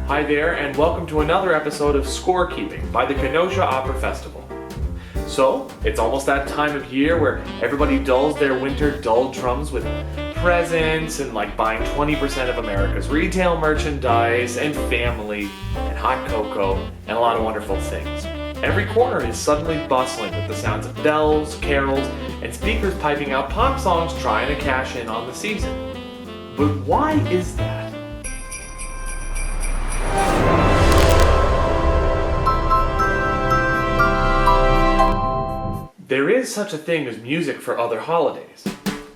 Hi there, and welcome to another episode of Scorekeeping by the Kenosha Opera Festival. So, it's almost that time of year where everybody dulls their winter doldrums with presents and buying 20% of America's retail merchandise and family and hot cocoa and a lot of wonderful things. Every corner is suddenly bustling with the sounds of bells, carols, and speakers piping out pop songs trying to cash in on the season. But why is that? There is such a thing as music for other holidays,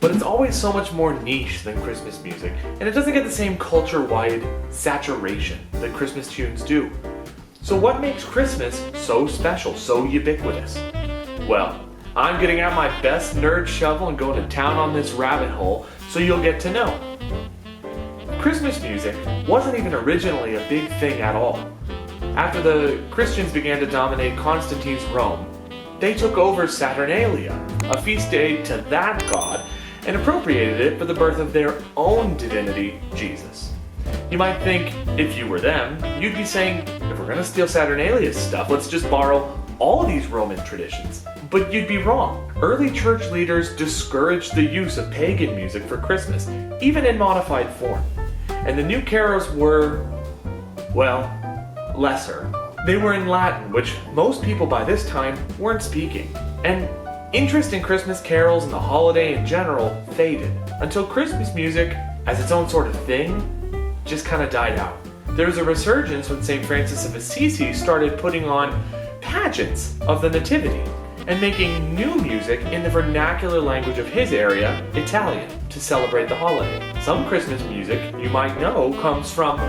but it's always so much more niche than Christmas music, and it doesn't get the same culture-wide saturation that Christmas tunes do. So what makes Christmas so special, so ubiquitous? Well, I'm getting out my best nerd shovel and going to town on this rabbit hole so you'll get to know. Christmas music wasn't even originally a big thing at all. After the Christians began to dominate Constantine's Rome, they took over Saturnalia, a feast day to that god, and appropriated it for the birth of their own divinity, Jesus. You might think, if you were them, you'd be saying, if we're going to steal Saturnalia's stuff, let's just borrow all of these Roman traditions. But you'd be wrong. Early church leaders discouraged the use of pagan music for Christmas, even in modified form. And the new carols were, well, lesser. They were in Latin, which most people by this time weren't speaking. And interest in Christmas carols and the holiday in general faded, until Christmas music, as its own sort of thing, just kind of died out. There was a resurgence when St. Francis of Assisi started putting on pageants of the Nativity and making new music in the vernacular language of his area, Italian, to celebrate the holiday. Some Christmas music, you might know, comes from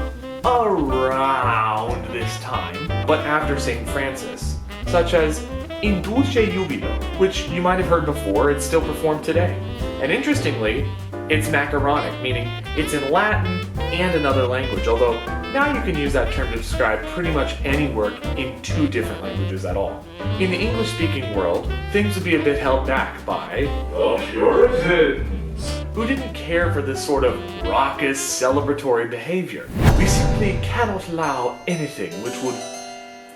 around this time, but after St. Francis, such as In Dulce Jubilo, which you might have heard before, it's still performed today. And interestingly, it's macaronic, meaning it's in Latin and another language, although now you can use that term to describe pretty much any work in two different languages at all. In the English-speaking world, things would be a bit held back by the Puritans, who didn't care for this sort of raucous, celebratory behavior. We simply cannot allow anything which would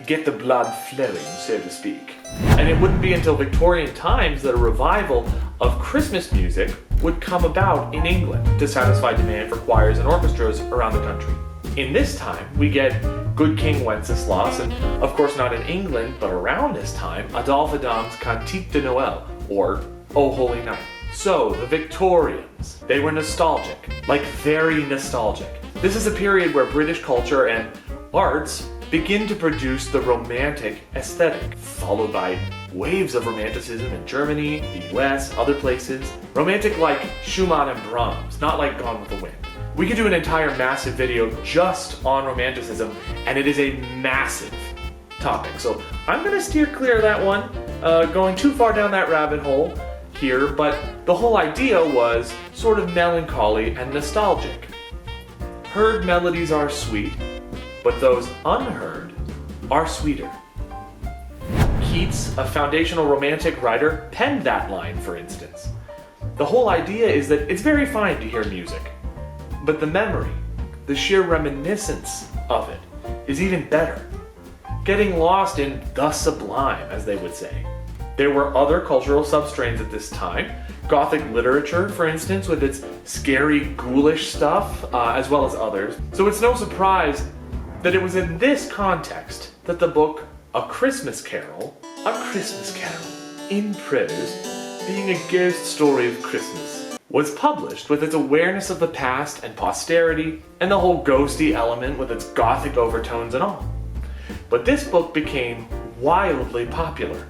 get the blood flowing, so to speak. And it wouldn't be until Victorian times that a revival of Christmas music would come about in England to satisfy demand for choirs and orchestras around the country. In this time, we get Good King Wenceslas, and of course not in England, but around this time, Adolphe Adam's Cantique de Noël, or O Holy Night. So, the Victorians, they were nostalgic, very nostalgic. This is a period where British culture and arts begin to produce the romantic aesthetic, followed by waves of romanticism in Germany, the US, other places. Romantic like Schumann and Brahms, not like Gone with the Wind. We could do an entire massive video just on romanticism, and it is a massive topic. So I'm gonna steer clear of that one, going too far down that rabbit hole here, but the whole idea was sort of melancholy and nostalgic. Heard melodies are sweet, but those unheard are sweeter. Keats, a foundational romantic writer, penned that line, for instance. The whole idea is that it's very fine to hear music, but the memory, the sheer reminiscence of it, is even better. Getting lost in the sublime, as they would say. There were other cultural substrains at this time. Gothic literature, for instance, with its scary, ghoulish stuff, as well as others. So it's no surprise that it was in this context that the book A Christmas Carol, in prose, being a ghost story of Christmas, was published with its awareness of the past and posterity, and the whole ghosty element with its gothic overtones and all. But this book became wildly popular.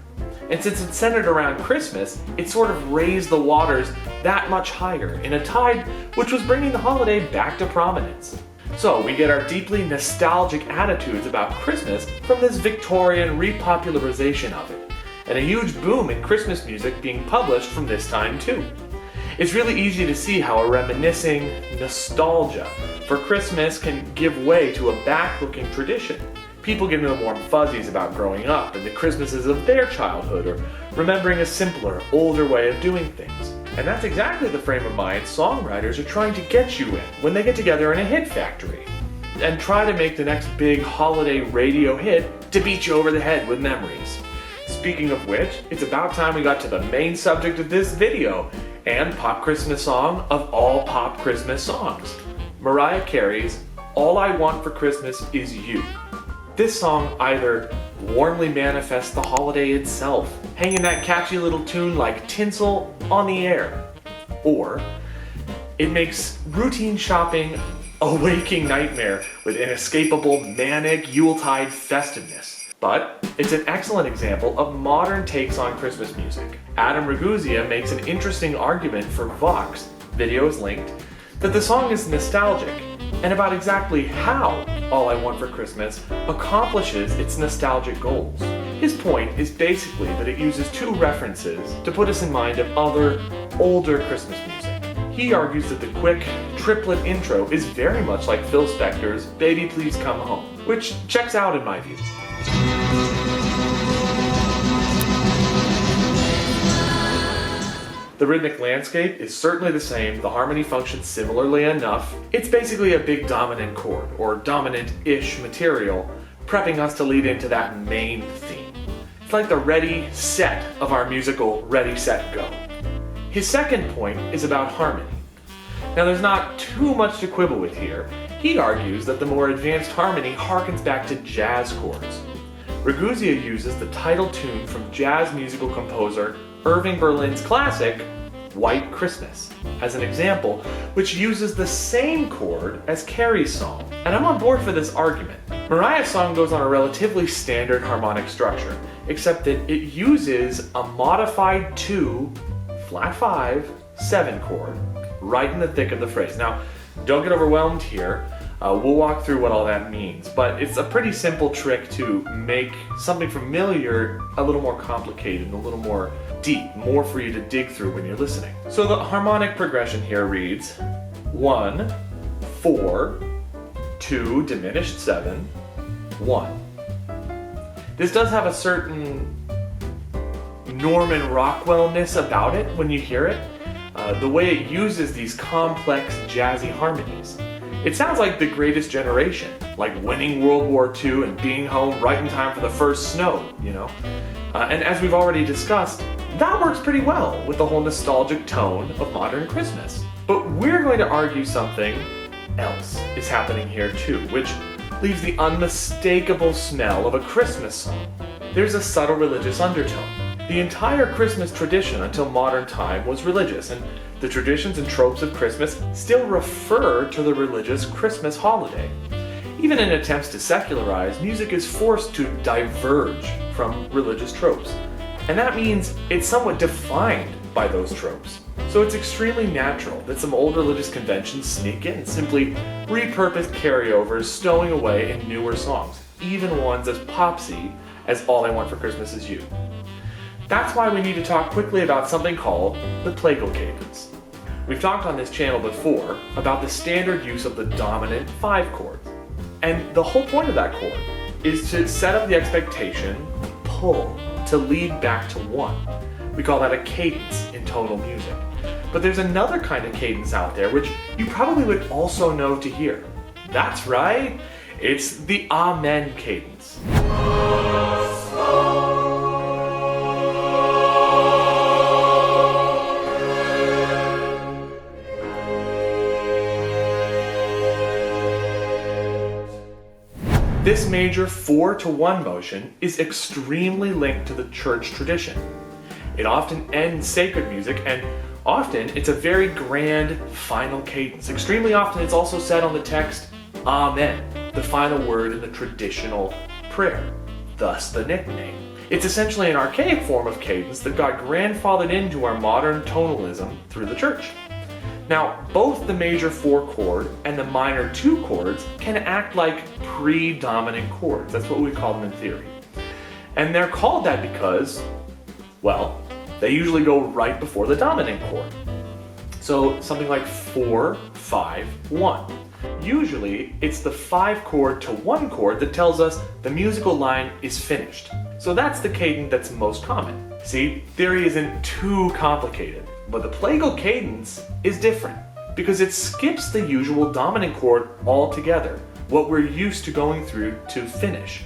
And since it's centered around Christmas, it sort of raised the waters that much higher in a tide which was bringing the holiday back to prominence. So we get our deeply nostalgic attitudes about Christmas from this Victorian repopularization of it, and a huge boom in Christmas music being published from this time too. It's really easy to see how a reminiscing nostalgia for Christmas can give way to a back-looking tradition. People getting the warm fuzzies about growing up and the Christmases of their childhood, or remembering a simpler, older way of doing things. And that's exactly the frame of mind songwriters are trying to get you in when they get together in a hit factory. and try to make the next big holiday radio hit to beat you over the head with memories. Speaking of which, it's about time we got to the main subject of this video, and pop Christmas song of all pop Christmas songs. Mariah Carey's All I Want for Christmas Is You. This song either warmly manifests the holiday itself, hanging that catchy little tune like tinsel on the air, or it makes routine shopping a waking nightmare with inescapable manic Yuletide festiveness. But it's an excellent example of modern takes on Christmas music. Adam Ragusea makes an interesting argument for Vox, video is linked, that the song is nostalgic, and about exactly how All I Want for Christmas accomplishes its nostalgic goals. His point is basically that it uses two references to put us in mind of other, older Christmas music. He argues that the quick triplet intro is very much like Phil Spector's Baby Please Come Home, which checks out in my view. The rhythmic landscape is certainly the same, the harmony functions similarly enough. It's basically a big dominant chord, or dominant-ish material, prepping us to lead into that main theme. It's like the ready, set of our musical Ready, Set, Go. His second point is about harmony. Now there's not too much to quibble with here. He argues that the more advanced harmony harkens back to jazz chords. Ragusea uses the title tune from jazz musical composer Irving Berlin's classic, White Christmas, as an example, which uses the same chord as Carey's song. And I'm on board for this argument. Mariah's song goes on a relatively standard harmonic structure, except that it uses a modified 2, flat 5, 7 chord, right in the thick of the phrase. Now, don't get overwhelmed here. We'll walk through what all that means, but it's a pretty simple trick to make something familiar a little more complicated, a little more deep, more for you to dig through when you're listening. So the harmonic progression here reads 1, 4, 2, diminished 7, 1. This does have a certain Norman Rockwell-ness about it when you hear it. The way it uses these complex jazzy harmonies. It sounds like The Greatest Generation, like winning World War II and being home right in time for the first snow, you know? And as we've already discussed, that works pretty well with the whole nostalgic tone of modern Christmas. But we're going to argue something else is happening here too, which leaves the unmistakable smell of a Christmas song. There's a subtle religious undertone. The entire Christmas tradition until modern time was religious, and the traditions and tropes of Christmas still refer to the religious Christmas holiday. Even in attempts to secularize, music is forced to diverge from religious tropes, and that means it's somewhat defined by those tropes. So it's extremely natural that some old religious conventions sneak in, simply repurposed carryovers stowing away in newer songs, even ones as popsy as All I Want for Christmas Is You. That's why we need to talk quickly about something called the plagal cadence. We've talked on this channel before about the standard use of the dominant 5 chord. And the whole point of that chord is to set up the expectation, pull, to lead back to 1. We call that a cadence in tonal music. But there's another kind of cadence out there which you probably would also know to hear. That's right, it's the Amen cadence. This major 4-to-1 motion is extremely linked to the church tradition. It often ends sacred music, and often it's a very grand final cadence. Extremely often it's also said on the text, Amen, the final word in the traditional prayer, thus the nickname. It's essentially an archaic form of cadence that got grandfathered into our modern tonalism through the church. Now, both the major 4 chord and the minor 2 chords can act like predominant chords. That's what we call them in theory. And they're called that because, well, they usually go right before the dominant chord. So something like 4, 5, 1. Usually, it's the 5 chord to 1 chord that tells us the musical line is finished. So that's the cadence that's most common. See, theory isn't too complicated. But the plagal cadence is different because it skips the usual dominant chord altogether, what we're used to going through to finish.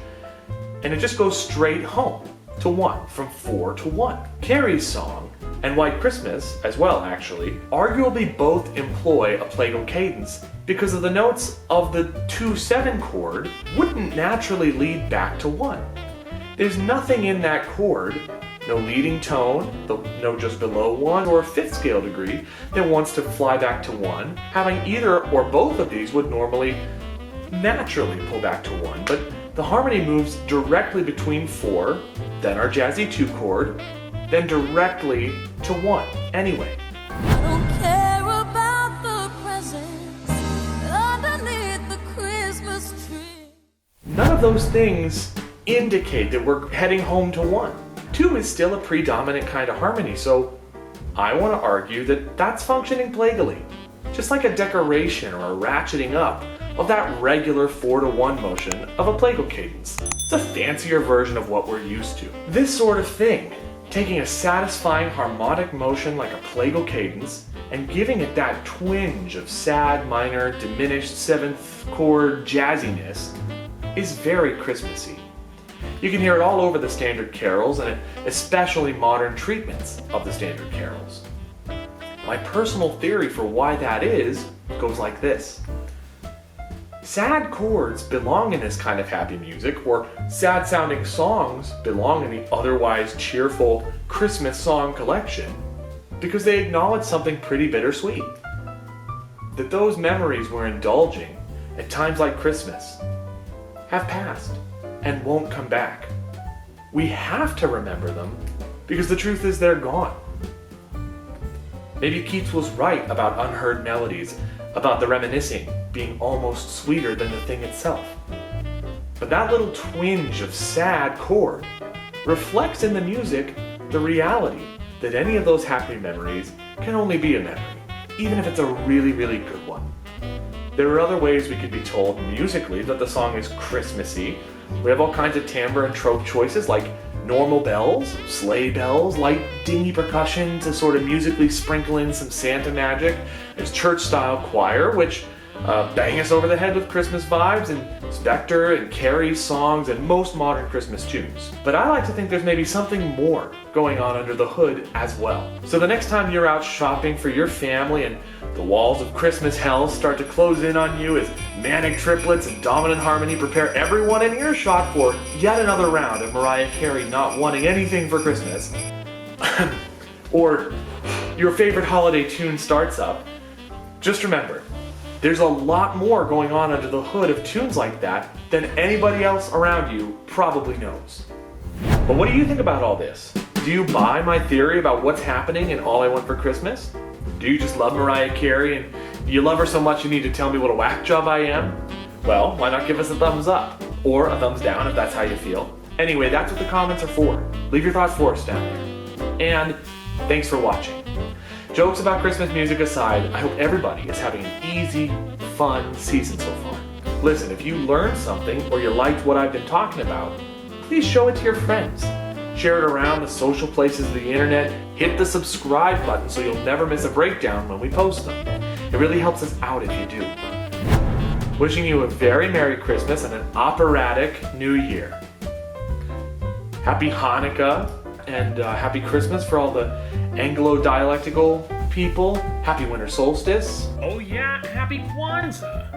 And it just goes straight home to 1, from 4 to 1. Carey's song, and White Christmas as well actually, arguably both employ a plagal cadence because of the notes of the 2/7 chord wouldn't naturally lead back to 1. There's nothing in that chord, no leading tone, the note just below 1, or a 5th scale degree that wants to fly back to 1. Having either or both of these would normally naturally pull back to 1, but the harmony moves directly between 4, then our jazzy 2 chord, then directly to 1 anyway. I don't care about the presents underneath the Christmas tree. None of those things indicate that we're heading home to 1. 2 is still a predominant kind of harmony, so I want to argue that that's functioning plagally, just like a decoration or a ratcheting up of that regular 4 to 1 motion of a plagal cadence. It's a fancier version of what we're used to. This sort of thing, taking a satisfying harmonic motion like a plagal cadence and giving it that twinge of sad minor diminished 7th chord jazziness, is very Christmassy. You can hear it all over the standard carols and especially modern treatments of the standard carols. My personal theory for why that is goes like this. Sad chords belong in this kind of happy music, or sad sounding songs belong in the otherwise cheerful Christmas song collection, because they acknowledge something pretty bittersweet. That those memories we're indulging at times like Christmas have passed and won't come back. We have to remember them because the truth is they're gone. Maybe Keats was right about unheard melodies, about the reminiscing being almost sweeter than the thing itself. But that little twinge of sad chord reflects in the music the reality that any of those happy memories can only be a memory, even if it's a really, really good one. There are other ways we could be told musically that the song is Christmassy. We have all kinds of timbre and trope choices like normal bells, sleigh bells, light dingy percussion to sort of musically sprinkle in some Santa magic. There's church-style choir, which bang us over the head with Christmas vibes, and Spector and Carey songs and most modern Christmas tunes. But I like to think there's maybe something more going on under the hood as well. So the next time you're out shopping for your family and the walls of Christmas hell start to close in on you as manic triplets and dominant harmony prepare everyone in earshot for yet another round of Mariah Carey not wanting anything for Christmas, or your favorite holiday tune starts up, just remember, there's a lot more going on under the hood of tunes like that than anybody else around you probably knows. But what do you think about all this? Do you buy my theory about what's happening in All I Want for Christmas? Do you just love Mariah Carey and do you love her so much you need to tell me what a whack job I am? Well, why not give us a thumbs up? Or a thumbs down if that's how you feel. Anyway, that's what the comments are for. Leave your thoughts for us down there. And thanks for watching. Jokes about Christmas music aside, I hope everybody is having an easy, fun season so far. Listen, if you learned something or you liked what I've been talking about, please show it to your friends. Share it around the social places of the internet. Hit the subscribe button so you'll never miss a breakdown when we post them. It really helps us out if you do. Wishing you a very Merry Christmas and an operatic New Year. Happy Hanukkah and Happy Christmas for all the Anglo-dialectical people. Happy Winter Solstice. Oh yeah, Happy Kwanzaa!